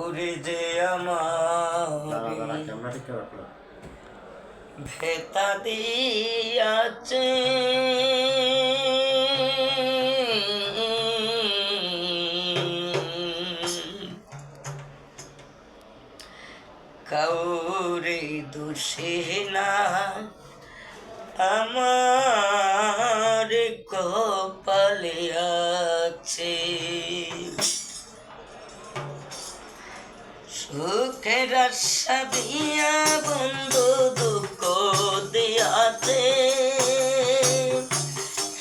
কাউরে যে আমার ভেতা দিয়াছে কাউরে দোষে না আমার কপালে আছে সুখের আশা দিয়া বন্ধু দুঃখ দিয়াছে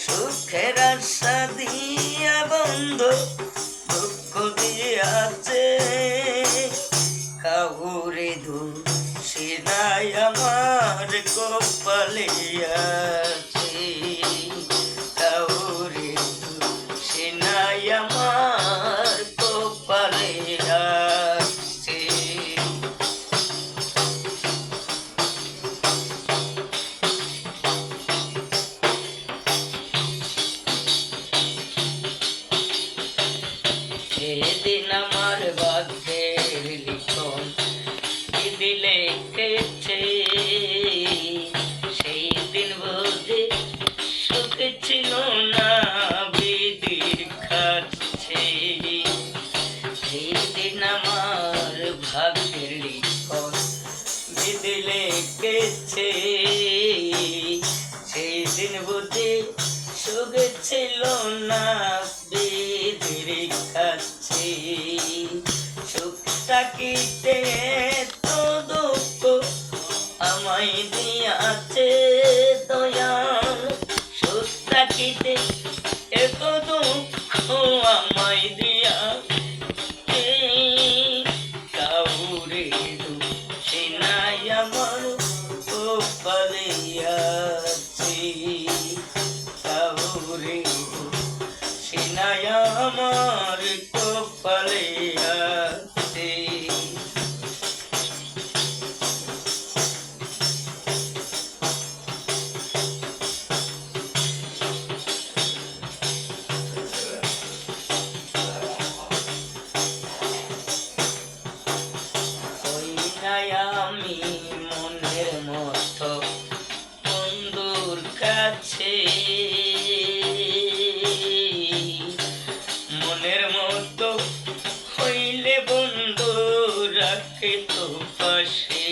সুখের আশা দিয়া বন্ধু দুঃখ দিয়াছে কাউরে দোষে নাই আমার কপালে আছে কাউরে দোষে নাই আমার কপালে আছে সেদিন আমার ভাগ্যের লিখন দিলে কেছে সেই দিন বুঝে সুখ ছিল না বিধির কাছে সেই দিন আমার ভাগ্যের লিখন দিলে কেছে সেই দিন বুঝে সুখ ছিল না বিধির কাছে সুখটা কিতে তো দুঃখ আমায় দিয়াছে দয়াল সুখটা কিতে এত দুঃখ আমায় দিয়াছে কাউরে দোষে নাই আমার কপালে আছে কাউরে দোষে নাই আমার কপালে আছে আমি মনের মতো বন্ধুর কাছে মনের মতো হইলে বন্ধু রাখে তো পাশে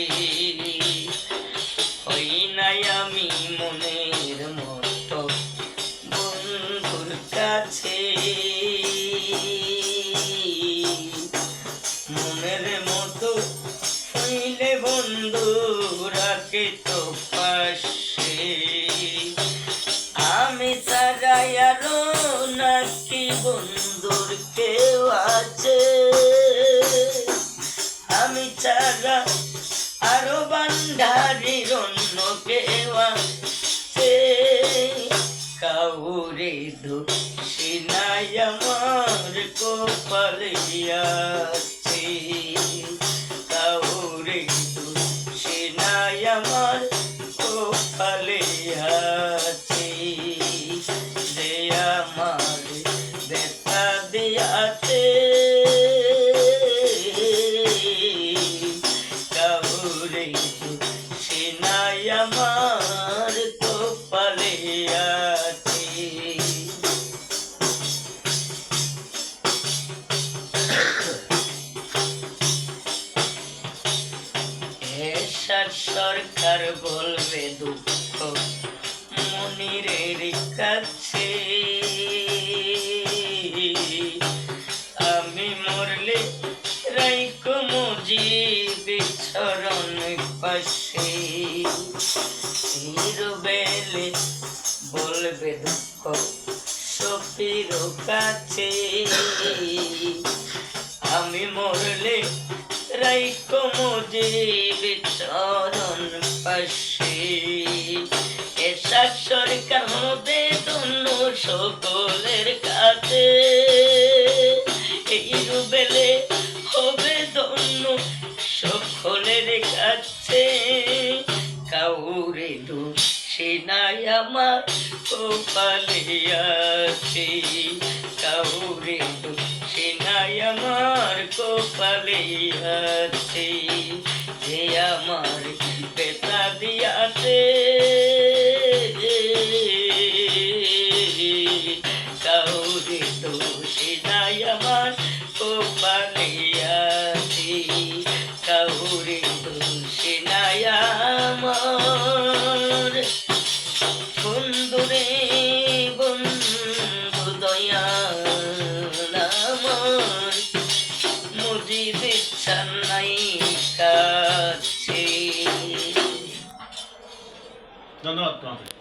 হই নাই আমি মনের মতো বন্ধুর কাছে মনের মতো হইলে বন্ধু রাখে তো পাশে আমি ছাড়া আরো নাকি বন্ধুর কেউ আছে আমি ছাড়া আরো বান্ধারির অন্য কেউ আছে কাউরে দোষে নাই আমার কপালে আছে কাউরে দোষে নাই আমার কপালে আছে যে আমার ব্যথা দিয়াছে কাউরে দোষে নাই আমার কপালে আছে সরকার বলবে দুঃখ মনিরের কাছে আমি মরলে রাইকো মুজিব চরণ পাশে নিরবেলে বলবে দুঃখ সফির কাছে আমি মরলে রাইকো মুজিব চরণ পাশে এসা সরকার হবে ধন্য সকলের কাছে এই রুবেলে হবে ধন্য সকলের কাছে কাউরে দোষে নাই আমার কপালে আছে কাউরে দোষে নাই নাই আমার কপালে আছে, যে আমার বেতা দিয়াছে, কাউরে দোষী নাই আমার কপালে আছে, কাউরে দোষী নাই আমার। বন্ধুরে বন্ধু দয়াল আমার, মুজিব ইচ্ছা নাই কাছে। ধন্যবাদ তোমাকে।